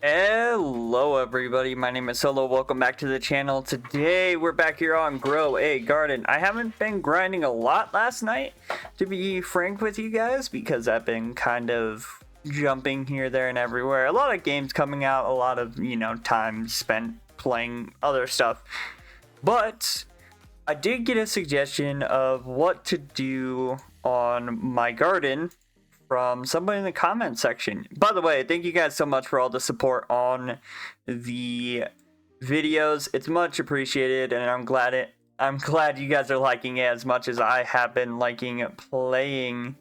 Hello everybody, my name is Solo. Welcome back to the channel. Today we're back here on Grow a Garden. I haven't been grinding a lot last night, to be frank with you guys, because I've been kind of jumping here, there, and everywhere. A lot of games coming out, a lot of, time spent playing other stuff. But I did get a suggestion of what to do on my garden from somebody in the comment section. By the way, thank you guys so much for all the support on the videos. It's much appreciated, and I'm glad you guys are liking it as much as I have been liking playing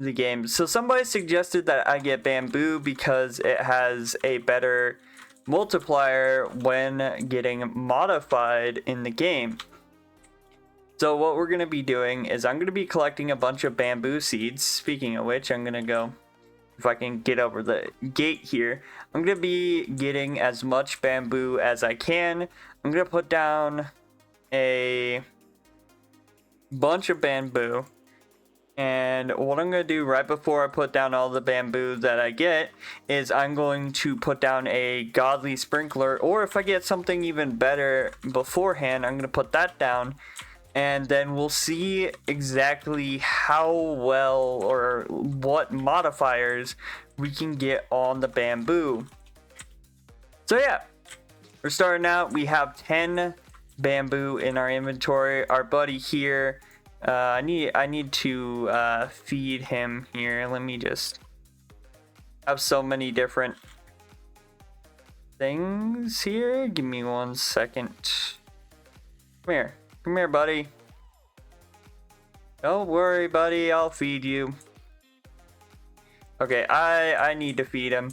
the game. So somebody suggested that I get bamboo because it has a better multiplier when getting modified in the game. So what we're going to be doing is I'm going to be collecting a bunch of bamboo seeds. Speaking of which, I'm going to go, if I can get over the gate here, I'm going to be getting as much bamboo as I can. I'm going to put down a bunch of bamboo. And what I'm going to do right before I put down all the bamboo that I get is I'm going to put down a godly sprinkler. Or if I get something even better beforehand, I'm going to put that down. And then we'll see exactly how well or what modifiers we can get on the bamboo. So yeah, we're starting out. We have 10 bamboo in our inventory. Our buddy here, I need to feed him here. Let me just have so many different things here. Give me 1 second. Come here. Come here, buddy. Don't worry, buddy. I'll feed you. Okay, I need to feed him.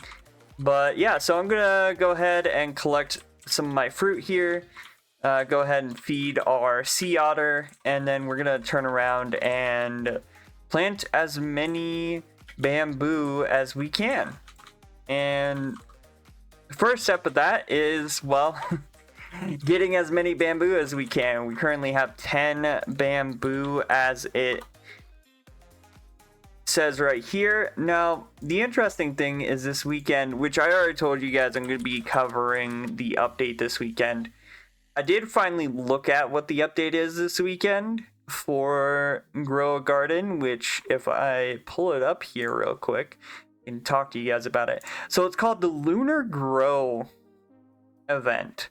But yeah, so I'm gonna go ahead and collect some of my fruit here. Go ahead and feed our sea otter. And then we're gonna turn around and plant as many bamboo as we can. And the first step of that is, well... getting as many bamboo as we can. We currently have 10 bamboo as it says right here. Now, the interesting thing is this weekend, which I already told you guys I'm going to be covering the update this weekend. I did finally look at what the update is this weekend for Grow a Garden, which if I pull it up here real quick, I can talk to you guys about it. So it's called the Lunar Grow event.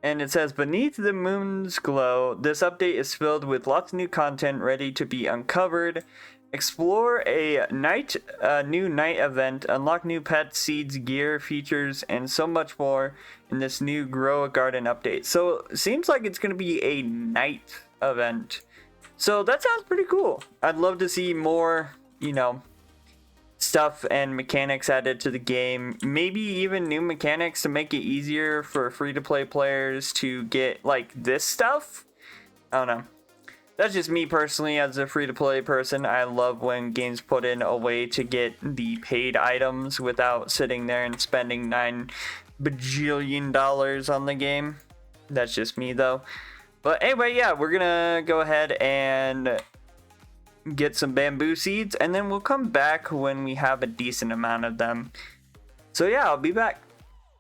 And it says, beneath the moon's glow, this update is filled with lots of new content ready to be uncovered. Explore a new night event, unlock new pets, seeds, gear, features, and so much more in this new Grow a Garden update. So it seems like it's going to be a night event. So that sounds pretty cool. I'd love to see more, stuff and mechanics added to the game, maybe even new mechanics to make it easier for free-to-play players to get like this stuff. I don't know, that's just me personally. As a free-to-play person, I love when games put in a way to get the paid items without sitting there and spending $9 bajillion on the game. That's just me though. But anyway, yeah, we're gonna go ahead and get some bamboo seeds, and then we'll come back when we have a decent amount of them. So yeah, I'll be back.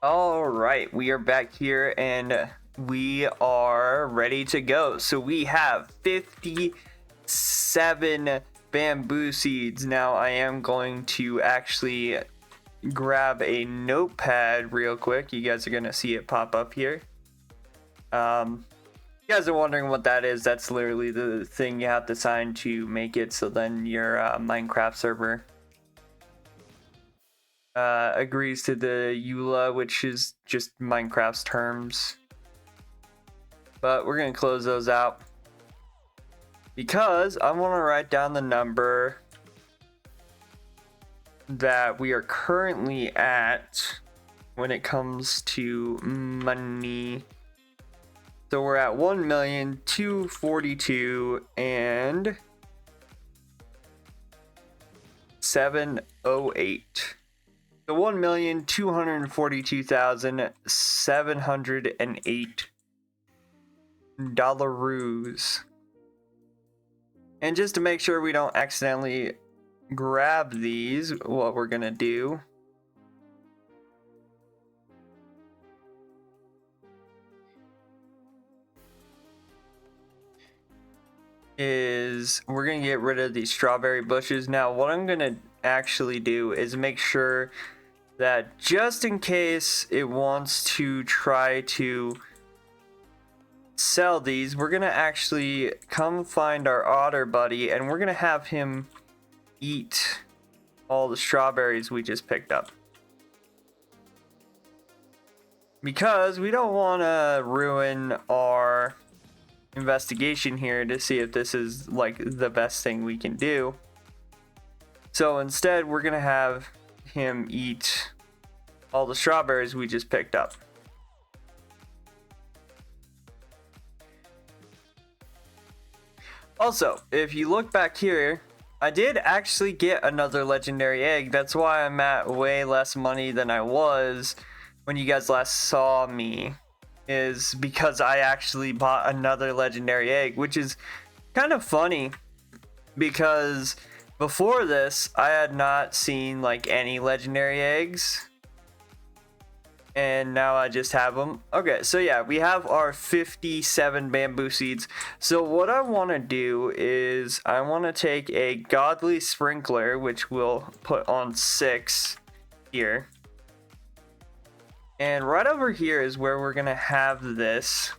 All right, we are back here and we are ready to go. So we have 57 bamboo seeds. Now I am going to actually grab a notepad real quick. You guys are gonna see it pop up here. You guys are wondering what that is. That's literally the thing you have to sign to make it so then your Minecraft server agrees to the EULA, which is just Minecraft's terms. But we're going to close those out because I want to write down the number that we are currently at when it comes to money. So we're at 1,242,708. So 1,242,708 dollaroos. And just to make sure we don't accidentally grab these, what we're gonna do is we're gonna get rid of these strawberry bushes. Now what I'm gonna actually do is make sure that just in case it wants to try to sell these, we're gonna actually come find our otter buddy and we're gonna have him eat all the strawberries we just picked up, because we don't want to ruin our investigation here to see if this is like the best thing we can do. So instead we're gonna have him eat all the strawberries we just picked up. Also, if you look back here, I did actually get another legendary egg. That's why I'm at way less money than I was when you guys last saw me, is because I actually bought another legendary egg, which is kind of funny because before this I had not seen like any legendary eggs, and now I just have them. Okay, so yeah, we have our 57 bamboo seeds. So what I want to do is I want to take a godly sprinkler, which we'll put on 6 here, and right over here is where we're gonna have this,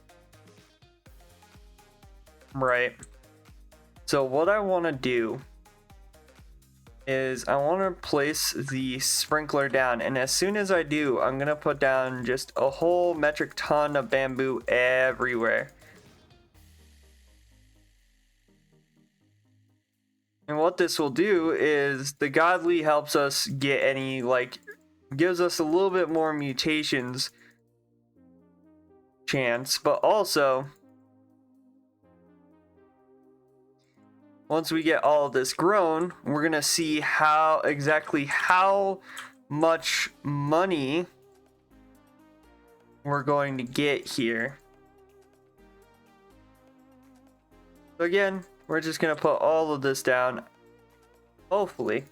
right? So what I want to do is I want to place the sprinkler down, and as soon as I do, I'm gonna put down just a whole metric ton of bamboo everywhere. And what this will do is the godly helps us get any, like, gives us a little bit more mutations chance, but also once we get all of this grown, we're gonna see exactly how much money we're going to get here. So again, we're just gonna put all of this down. Hopefully,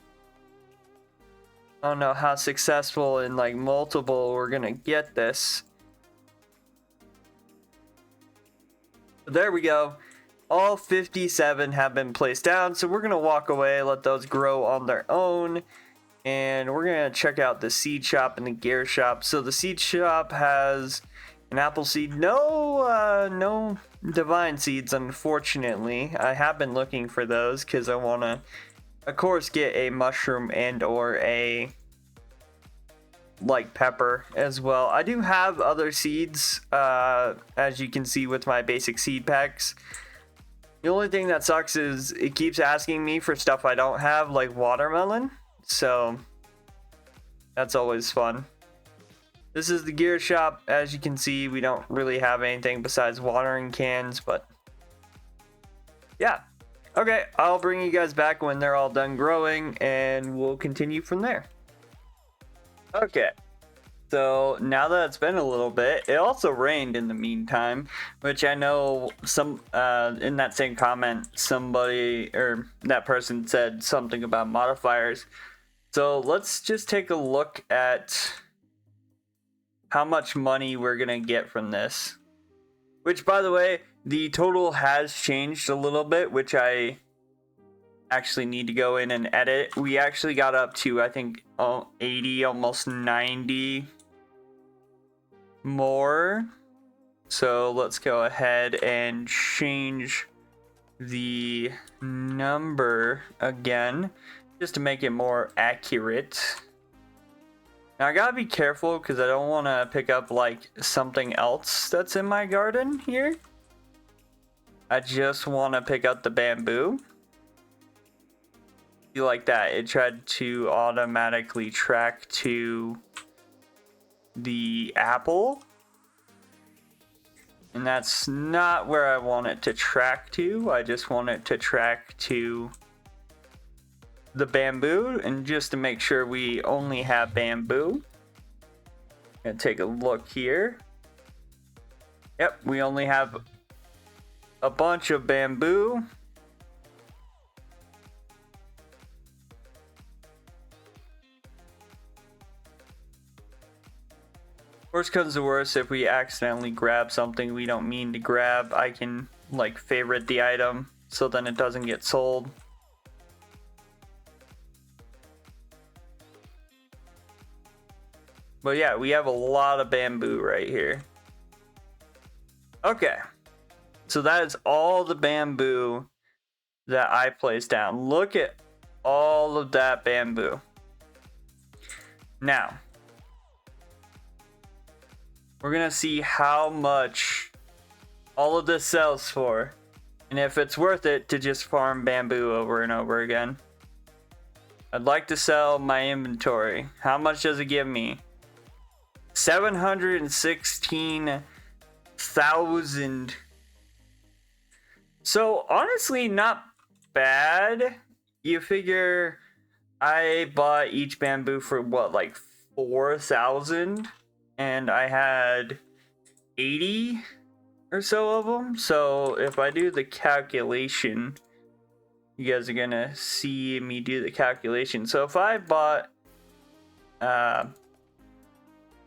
I don't know how successful in like multiple we're gonna get this. There we go. All 57 have been placed down, so we're gonna walk away, let those grow on their own, and we're gonna check out the seed shop and the gear shop. So the seed shop has an apple seed, no divine seeds, unfortunately. I have been looking for those because I want to, of course, get a mushroom and or a like pepper as well. I do have other seeds, as you can see with my basic seed packs. The only thing that sucks is it keeps asking me for stuff I don't have, like watermelon, so that's always fun. This is the gear shop. As you can see, we don't really have anything besides watering cans, but yeah. Okay, I'll bring you guys back when they're all done growing, and we'll continue from there. Okay. So now that it's been a little bit, it also rained in the meantime, which I know some in that same comment, somebody or that person said something about modifiers. So let's just take a look at how much money we're gonna get from this. Which, by the way, the total has changed a little bit, which I actually need to go in and edit. We actually got up to, I think, 80, almost 90 more. So let's go ahead and change the number again just to make it more accurate. Now I gotta be careful because I don't want to pick up like something else that's in my garden here. I just want to pick up the bamboo. Like that, it tried to automatically track to the apple, and that's not where I want it to track to. I just want it to track to the bamboo, and just to make sure we only have bamboo, gonna take a look here. Yep, we only have a bunch of bamboo. Worst comes to worst, if we accidentally grab something we don't mean to grab, I can like favorite the item. so then it doesn't get sold. But yeah, we have a lot of bamboo right here. Okay, so that is all the bamboo that I placed down. Look at all of that bamboo. Now, we're gonna see how much all of this sells for, and if it's worth it to just farm bamboo over and over again. I'd like to sell my inventory. How much does it give me? 716,000. So honestly, not bad. You figure I bought each bamboo for what, like 4,000, and I had 80 or so of them. So if I do the calculation, you guys are gonna see me do the calculation. So if I bought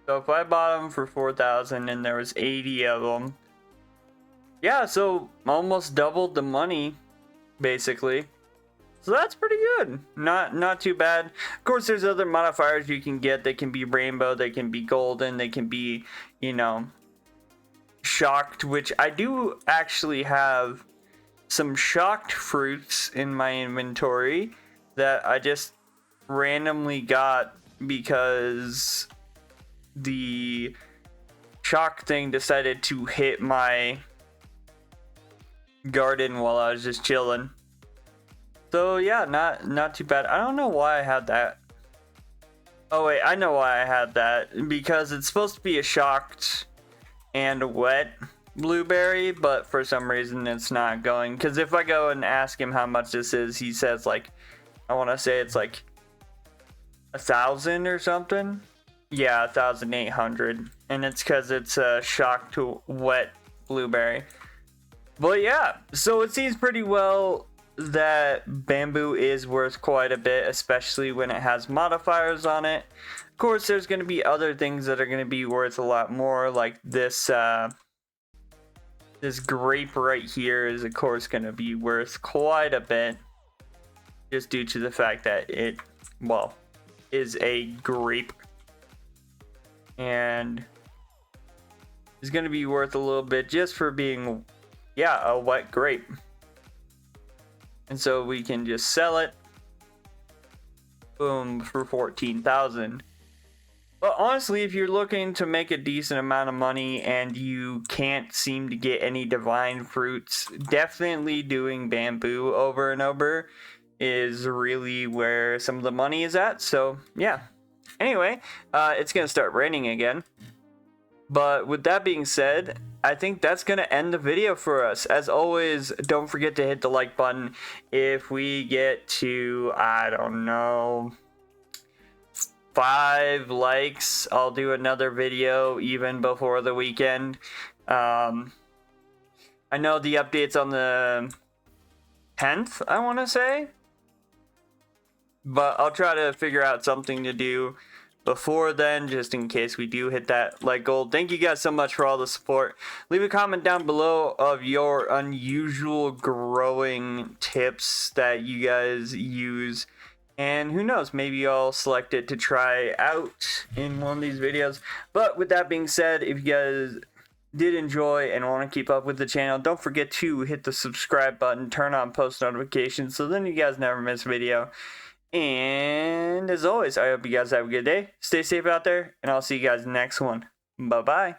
them for 4,000 and there was 80 of them, yeah, so almost doubled the money basically. So that's pretty good. Not too bad. Of course, there's other modifiers you can get. They can be rainbow, they can be golden, they can be, you know, shocked, which I do actually have some shocked fruits in my inventory that I just randomly got because the shock thing decided to hit my garden while I was just chilling. So yeah, not too bad. I don't know why I had that. Oh wait, I know why I had that. Because it's supposed to be a shocked and wet blueberry, but for some reason it's not going. Because if I go and ask him how much this is, he says like, I want to say it's like 1,000 or something. Yeah, 1,800, and it's because it's a shocked to wet blueberry. But yeah, so it seems pretty well that bamboo is worth quite a bit, especially when it has modifiers on it. Of course, there's going to be other things that are going to be worth a lot more, like this this grape right here is of course going to be worth quite a bit, just due to the fact that it, well, is a grape and is going to be worth a little bit just for being, yeah, a wet grape. And so we can just sell it, boom, for 14,000. But honestly, if you're looking to make a decent amount of money and you can't seem to get any divine fruits, definitely doing bamboo over and over is really where some of the money is at. So yeah, anyway, it's gonna start raining again. But with that being said, I think that's going to end the video for us. As always, don't forget to hit the like button. If we get to, I don't know, 5 likes, I'll do another video even before the weekend. I know the update's on the 10th, I want to say. But I'll try to figure out something to do before then, just in case we do hit that like goal. Thank you guys so much for all the support. Leave a comment down below of your unusual growing tips that you guys use, and who knows, maybe I'll select it to try out in one of these videos. But with that being said, if you guys did enjoy and want to keep up with the channel, don't forget to hit the subscribe button, turn on post notifications, so then you guys never miss a video. And as always, I hope you guys have a good day. Stay safe out there, and I'll see you guys next one. Bye-bye.